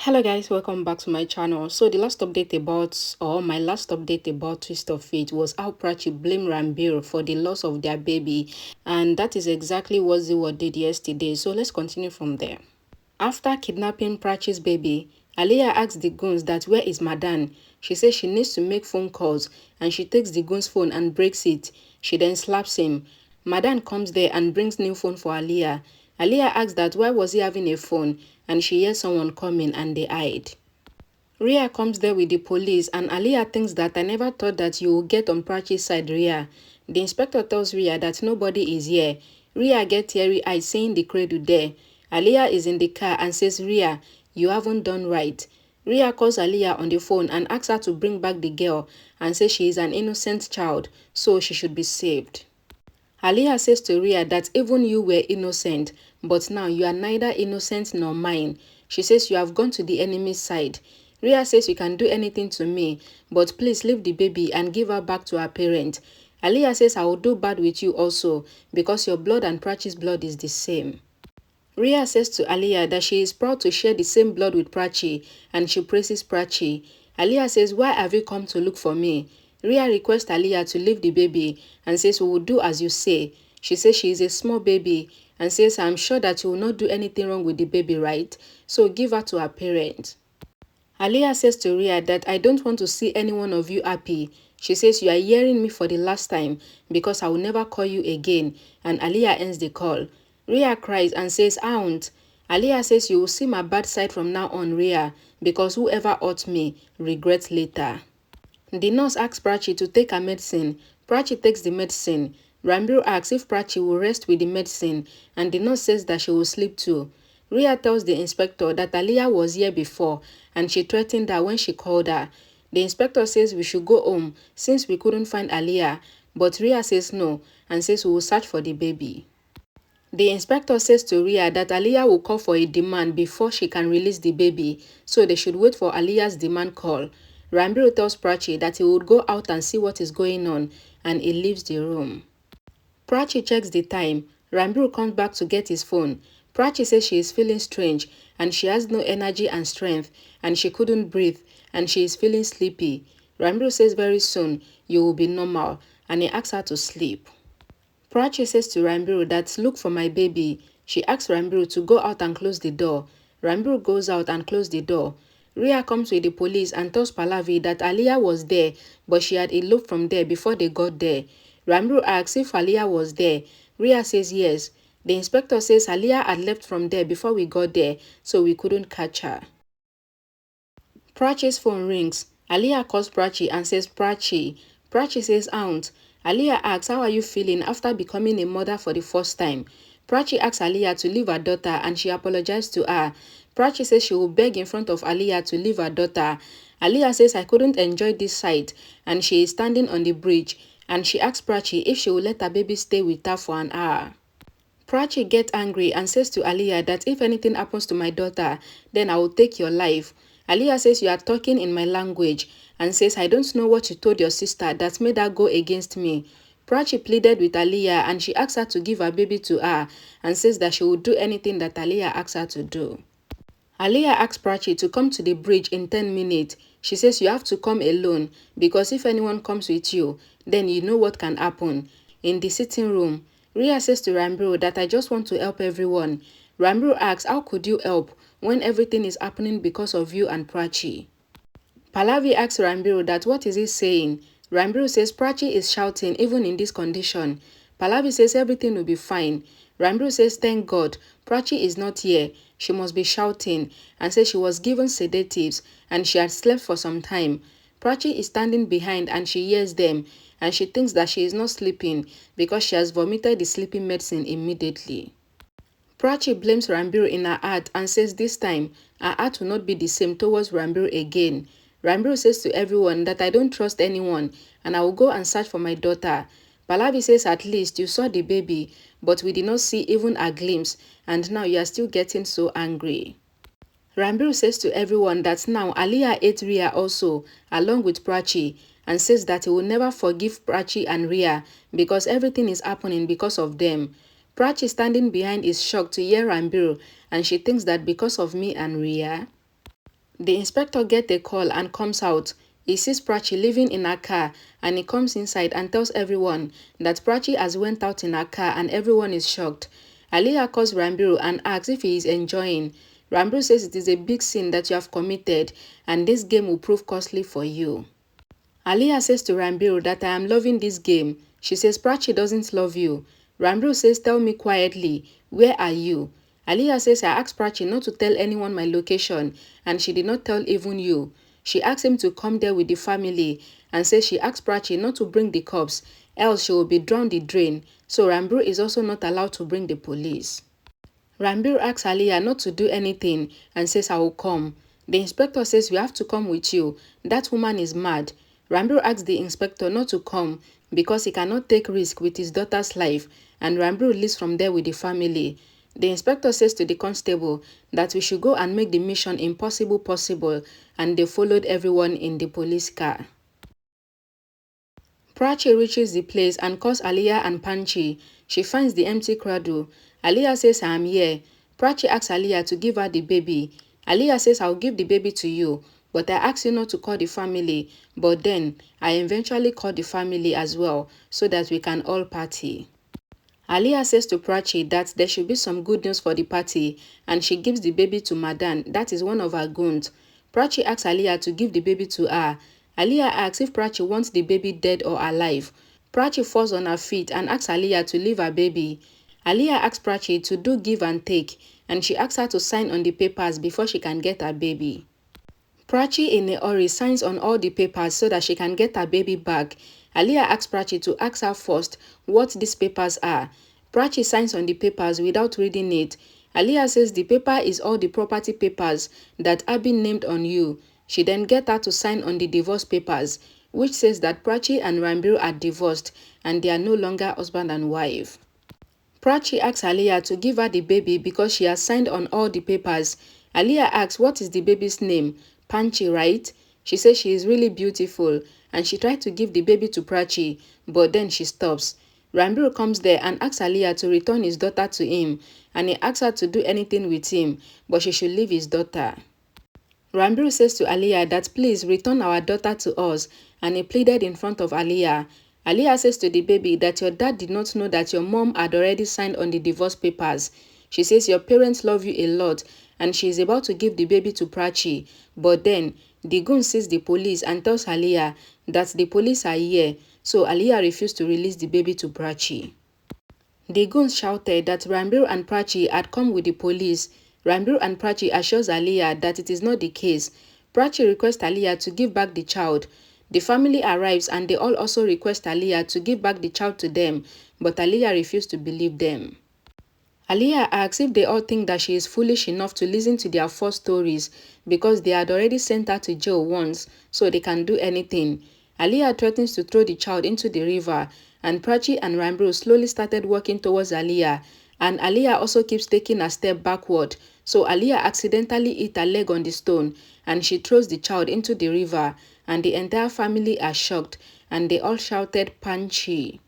Hello guys, welcome back to my channel. So the last update about, or my last update about Twist of Fate was how Prachi blamed Ranbir for the loss of their baby, and that is exactly what ZeeWorld did yesterday. So let's continue from there. After kidnapping Prachi's baby, Aliyah asked the goons that where is Madan. She says she needs to make phone calls, and she takes the goon's phone and breaks it. She then slaps him. Madan comes there and brings new phone for Aliyah. Aliyah asks that why was he having a phone, and she hears someone coming and they hide. Ria comes there with the police, and Aliyah thinks that I never thought that you would get on Prachi's side, Ria. The inspector tells Ria that nobody is here. Ria gets teary eyes saying the cradle there. Aliyah is in the car and says, Ria, you haven't done right. Ria calls Aliyah on the phone and asks her to bring back the girl and says she is an innocent child, so she should be saved. Aliyah says to Ria that even you were innocent, but now you are neither innocent nor mine. She says you have gone to the enemy's side. Ria says you can do anything to me, but please leave the baby and give her back to her parent. Aliyah says I will do bad with you also, because your blood and Prachi's blood is the same. Ria says to Aliyah that she is proud to share the same blood with Prachi, and she praises Prachi. Aliyah says, why have you come to look for me? Ria requests Aliyah to leave the baby and says, we will do as you say. She says she is a small baby and says, I'm sure that you will not do anything wrong with the baby, right? So give her to her parents. Aliyah says to Ria that I don't want to see any one of you happy. She says you are hearing me for the last time because I will never call you again, and Aliyah ends the call. Ria cries and says, I won't. Aliyah says you will see my bad side from now on, Ria, because whoever hurt me regrets later. The nurse asks Prachi to take her medicine. Prachi takes the medicine. Ranbir asks if Prachi will rest with the medicine, and the nurse says that she will sleep too. Ria tells the inspector that Aliyah was here before, and she threatened her when she called her. The inspector says we should go home since we couldn't find Aliyah, but Ria says no and says we will search for the baby. The inspector says to Ria that Aliyah will call for a demand before she can release the baby, so they should wait for Aliyah's demand call. Ranbir tells Prachi that he would go out and see what is going on, and he leaves the room. Prachi checks the time. Ranbir comes back to get his phone. Prachi says she is feeling strange, and she has no energy and strength, and she couldn't breathe, and she is feeling sleepy. Ranbir says very soon you will be normal, and he asks her to sleep. Prachi says to Ranbir that look for my baby. She asks Ranbir to go out and close the door. Ranbir goes out and closes the door. Ria comes with the police and tells Pallavi that Aliyah was there, but she had eloped from there before they got there. Ranbir asks if Aliyah was there. Ria says yes. The inspector says Aliyah had left from there before we got there, so we couldn't catch her. Prachi's phone rings. Aliyah calls Prachi and says, Prachi. Prachi says, Aunt. Aliyah asks, how are you feeling after becoming a mother for the first time? Prachi asks Aliyah to leave her daughter and she apologized to her. Prachi says she will beg in front of Aliyah to leave her daughter. Aliyah says, I couldn't enjoy this sight, and she is standing on the bridge, and she asks Prachi if she will let her baby stay with her for an hour. Prachi gets angry and says to Aliyah that if anything happens to my daughter, then I will take your life. Aliyah says you are talking in my language and says I don't know what you told your sister that made her go against me. Prachi pleaded with Aliyah and she asked her to give her baby to her and says that she will do anything that Aliyah asks her to do. Aliyah asks Prachi to come to the bridge in 10 minutes. She says you have to come alone because if anyone comes with you, then you know what can happen. In the sitting room, Ria says to Ranbir that I just want to help everyone. Ranbir asks how could you help when everything is happening because of you and Prachi. Pallavi asks Ranbir that what is he saying. Ranbir says Prachi is shouting even in this condition. Pallavi says everything will be fine. Ranbir says thank God, Prachi is not here. She must be shouting and says she was given sedatives and she had slept for some time. Prachi is standing behind and she hears them and she thinks that she is not sleeping because she has vomited the sleeping medicine immediately. Prachi blames Ranbir in her heart and says this time her heart will not be the same towards Ranbir again. Ranbir says to everyone that I don't trust anyone and I will go and search for my daughter. Pallavi says at least you saw the baby, but we did not see even a glimpse and now you are still getting so angry. Ranbir says to everyone that now Aliyah ate Ria also along with Prachi and says that he will never forgive Prachi and Ria because everything is happening because of them. Prachi standing behind is shocked to hear Ranbir and she thinks that because of me and Ria. The inspector gets a call and comes out. He sees Prachi living in her car and he comes inside and tells everyone that Prachi has went out in her car and everyone is shocked. Aliyah calls Ranbir and asks if he is enjoying. Ranbir says it is a big sin that you have committed and this game will prove costly for you. Aliyah says to Ranbir that I am loving this game. She says Prachi doesn't love you. Ranbir says tell me quietly, where are you? Aliyah says I asked Prachi not to tell anyone my location and she did not tell even you. She asked him to come there with the family and says she asked Prachi not to bring the cops, else she will be drowned the drain. So Ranbir is also not allowed to bring the police. Ranbir asks Aliyah not to do anything and says I will come. The inspector says we have to come with you. That woman is mad. Ranbir asks the inspector not to come because he cannot take risk with his daughter's life and Ranbir leaves from there with the family. The inspector says to the constable that we should go and make the mission impossible possible and they followed everyone in the police car. Prachi reaches the place and calls Aliyah and Panchi. She finds the empty cradle. Aliyah says I am here. Prachi asks Aliyah to give her the baby. Aliyah says I will give the baby to you, but I asked you not to call the family. But then I eventually called the family as well so that we can all party. Aliyah says to Prachi that there should be some good news for the party and she gives the baby to Madan, that is one of her goons. Prachi asks Aliyah to give the baby to her. Aliyah asks if Prachi wants the baby dead or alive. Prachi falls on her feet and asks Aliyah to leave her baby. Aliyah asks Prachi to do give and take and she asks her to sign on the papers before she can get her baby. Prachi in a hurry signs on all the papers so that she can get her baby back. Aliyah asks Prachi to ask her first what these papers are. Prachi signs on the papers without reading it. Aliyah says the paper is all the property papers that have been named on you. She then gets her to sign on the divorce papers, which says that Prachi and Ranbir are divorced and they are no longer husband and wife. Prachi asks Aliyah to give her the baby because she has signed on all the papers. Aliyah asks what is the baby's name? Panchi, right? She says she is really beautiful and she tried to give the baby to Prachi, but then she stops. Ranbir comes there and asks Aliyah to return his daughter to him and he asks her to do anything with him, but she should leave his daughter. Ranbir says to Aliyah that please return our daughter to us and he pleaded in front of Aliyah. Aliyah says to the baby that your dad did not know that your mom had already signed on the divorce papers. She says your parents love you a lot and she is about to give the baby to Prachi, but then the goon sees the police and tells Aliyah that the police are here, so Aliyah refused to release the baby to Prachi. The goons shouted that Ranbir and Prachi had come with the police. Ranbir and Prachi assures Aliyah that it is not the case. Prachi requests Aliyah to give back the child. The family arrives and they all also request Aliyah to give back the child to them, but Aliyah refused to believe them. Aliyah asks if they all think that she is foolish enough to listen to their false stories because they had already sent her to jail once, so they can do anything. Aliyah threatens to throw the child into the river, and Prachi and Ranbir slowly started walking towards Aliyah, and Aliyah also keeps taking a step backward, so Aliyah accidentally hit her leg on the stone, and she throws the child into the river, and the entire family are shocked, and they all shouted Panchi.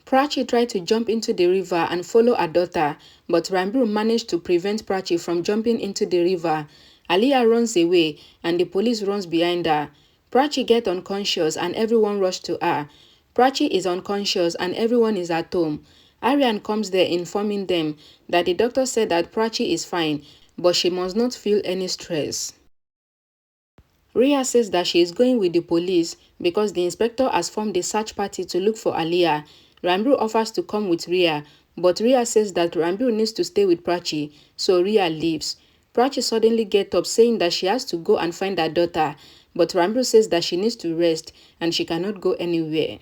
Prachi tried to jump into the river and follow her daughter, but Ranbir managed to prevent Prachi from jumping into the river. Aliyah runs away and the police runs behind her. Prachi gets unconscious and everyone rushed to her. Prachi is unconscious and everyone is at home. Aryan comes there informing them that the doctor said that Prachi is fine, but she must not feel any stress. Rhea says that she is going with the police because the inspector has formed a search party to look for Aliyah. Ranbir offers to come with Rhea, but Rhea says that Ranbir needs to stay with Prachi, so Rhea leaves. Prachi suddenly gets up saying that she has to go and find her daughter, but Ranbir says that she needs to rest and she cannot go anywhere.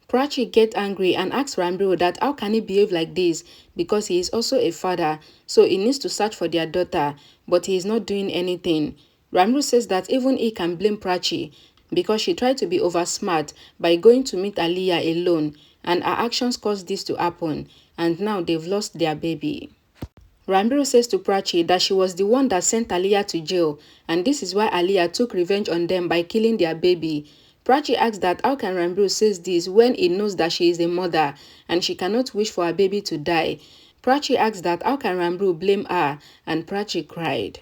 Prachi gets angry and asks Ranbir that how can he behave like this because he is also a father, so he needs to search for their daughter, but he is not doing anything. Ranbir says that even he can blame Prachi because she tried to be oversmart by going to meet Aliyah alone, and her actions caused this to happen, and now they've lost their baby. Ranbir says to Prachi that she was the one that sent Aliyah to jail, and this is why Aliyah took revenge on them by killing their baby. Prachi asks that how can Ranbir say this when he knows that she is a mother and she cannot wish for her baby to die. Prachi asks that how can Ranbir blame her, and Prachi cried.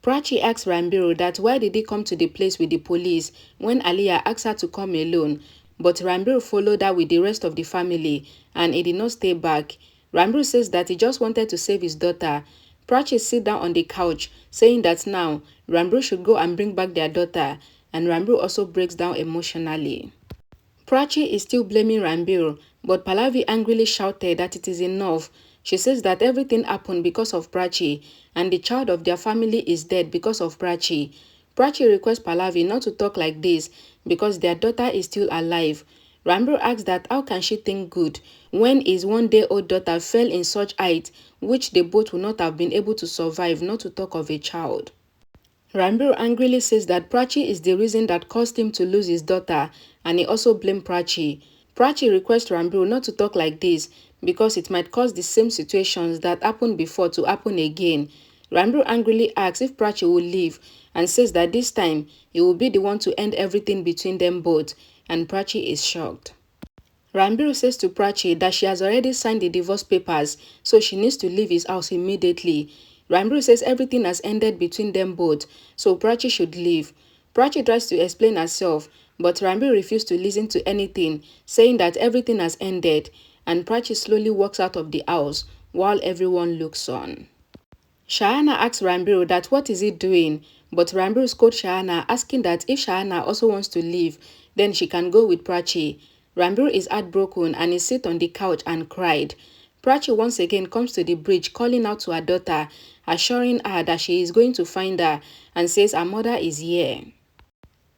Prachi asks Ranbir that why did he come to the place with the police when Aliyah asked her to come alone, but Ranbir followed her with the rest of the family and he did not stay back. Ranbir says that he just wanted to save his daughter. Prachi sits down on the couch saying that now Ranbir should go and bring back their daughter, and Ranbir also breaks down emotionally. Prachi is still blaming Ranbir, but Pallavi angrily shouted that it is enough. She says that everything happened because of Prachi, and the child of their family is dead because of Prachi. Prachi requests Pallavi not to talk like this because their daughter is still alive. Ranbir asks that how can she think good when his one-day-old daughter fell in such height which they both would not have been able to survive, not to talk of a child. Ranbir angrily says that Prachi is the reason that caused him to lose his daughter, and he also blames Prachi. Prachi requests Ranbir not to talk like this because it might cause the same situations that happened before to happen again. Ranbir angrily asks if Prachi will leave and says that this time he will be the one to end everything between them both, and Prachi is shocked. Ranbir says to Prachi that she has already signed the divorce papers, so she needs to leave his house immediately. Ranbir says everything has ended between them both, so Prachi should leave. Prachi tries to explain herself, but Ranbir refuses to listen to anything, saying that everything has ended, and Prachi slowly walks out of the house while everyone looks on. Shahana asks Ranbir that what is he doing, but Ranbir scolds Shahana, asking that if Shahana also wants to leave, then she can go with Prachi. Ranbir is heartbroken and he sits on the couch and cried. Prachi once again comes to the bridge calling out to her daughter, assuring her that she is going to find her and says her mother is here.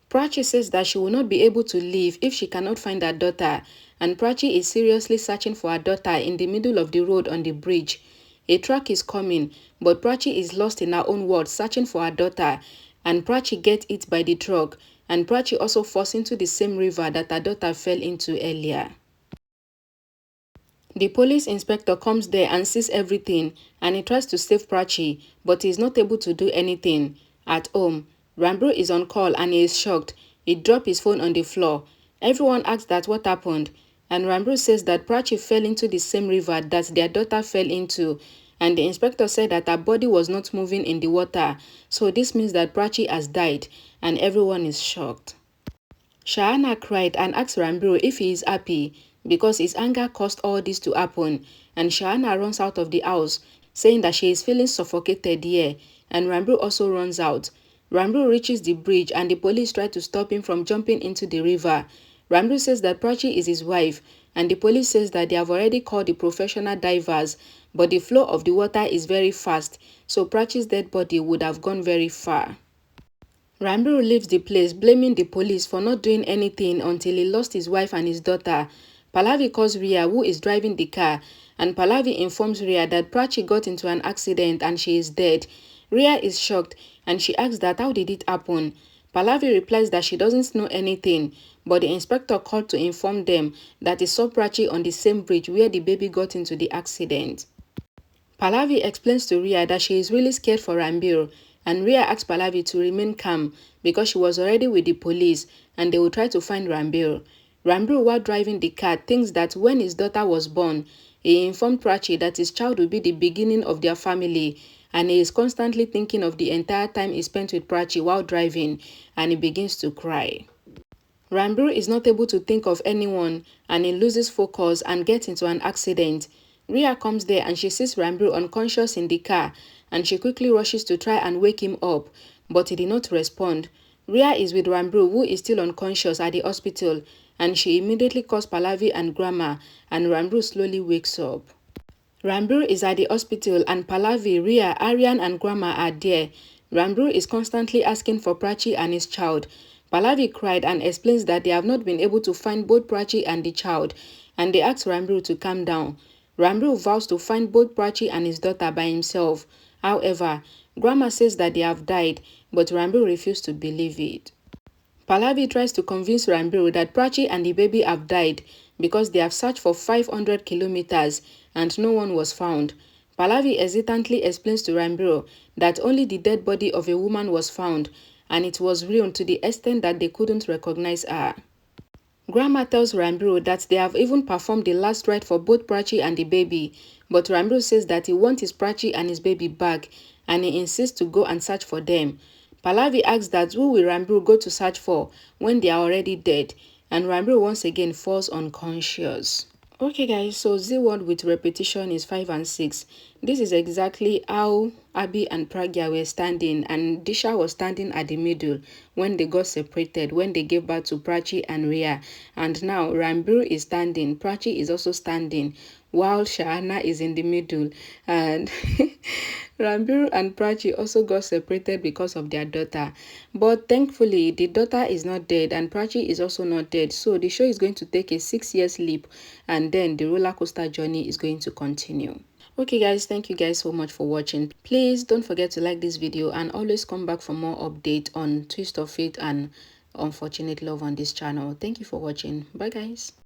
Prachi says that she will not be able to leave if she cannot find her daughter, and Prachi is seriously searching for her daughter in the middle of the road on the bridge. A truck is coming, but Prachi is lost in her own world searching for her daughter, and Prachi gets hit by the truck, and Prachi also falls into the same river that her daughter fell into earlier. The police inspector comes there and sees everything, and he tries to save Prachi, but he is not able to do anything. At home, Ranbir is on call and he is shocked. He dropped his phone on the floor. Everyone asks that what happened, and Ranbir says that Prachi fell into the same river that their daughter fell into, and the inspector said that her body was not moving in the water, so this means that Prachi has died, and everyone is shocked. Shahana cried and asked Ranbir if he is happy because his anger caused all this to happen, and Shahana runs out of the house saying that she is feeling suffocated here, and Ranbir also runs out. Ranbir reaches the bridge and the police try to stop him from jumping into the river. Ranbir says that Prachi is his wife, and the police says that they have already called the professional divers, but the flow of the water is very fast, so Prachi's dead body would have gone very far. Ranbir leaves the place blaming the police for not doing anything until he lost his wife and his daughter. Pallavi calls Riya, who is driving the car, and Pallavi informs Riya that Prachi got into an accident and she is dead. Riya is shocked and she asks that how did it happen. Pallavi replies that she doesn't know anything, but the inspector called to inform them that he saw Prachi on the same bridge where the baby got into the accident. Pallavi explains to Riya that she is really scared for Ranbir, and Riya asks Pallavi to remain calm because she was already with the police and they will try to find Ranbir. Ranbir, while driving the car, thinks that when his daughter was born, he informed Prachi that his child would be the beginning of their family, and he is constantly thinking of the entire time he spent with Prachi while driving, and he begins to cry. Ranbir is not able to think of anyone and he loses focus and gets into an accident. Riya comes there and she sees Ranbir unconscious in the car, and she quickly rushes to try and wake him up, but he did not respond. Riya is with Ranbir, who is still unconscious at the hospital, and she immediately calls Pallavi and Grandma, and Ranbir slowly wakes up. Ranbir is at the hospital and Pallavi, Riya, Aryan and Grandma are there. Ranbir is constantly asking for Prachi and his child. Pallavi cried and explains that they have not been able to find both Prachi and the child, and they ask Ranbir to calm down. Ranbir vows to find both Prachi and his daughter by himself. However, Grandma says that they have died, but Ranbir refuses to believe it. Pallavi tries to convince Ranbir that Prachi and the baby have died because they have searched for 500 kilometers and no one was found. Pallavi hesitantly explains to Ranbir that only the dead body of a woman was found, and it was ruined to the extent that they couldn't recognize her. Grandma tells Ranbir that they have even performed the last rite for both Prachi and the baby, but Ranbir says that he wants his Prachi and his baby back, and he insists to go and search for them. Pallavi asks that who will Ranbir go to search for when they are already dead, and Ranbir once again falls unconscious. Okay guys, so ZeeWorld with repetition is 5 and 6. This is exactly how Abby and Pragya were standing, and Disha was standing at the middle when they got separated, when they gave birth to Prachi and Rhea. And now Ranbir is standing, Prachi is also standing, while Shahana is in the middle. And Ranbir and Prachi also got separated because of their daughter. But thankfully, the daughter is not dead and Prachi is also not dead. So the show is going to take a 6 year leap, and then the roller coaster journey is going to continue. Okay guys, thank you guys so much for watching. Please don't forget to like this video and always come back for more update on Twist of Fate and Unfortunate Love on this channel. Thank you for watching. Bye guys.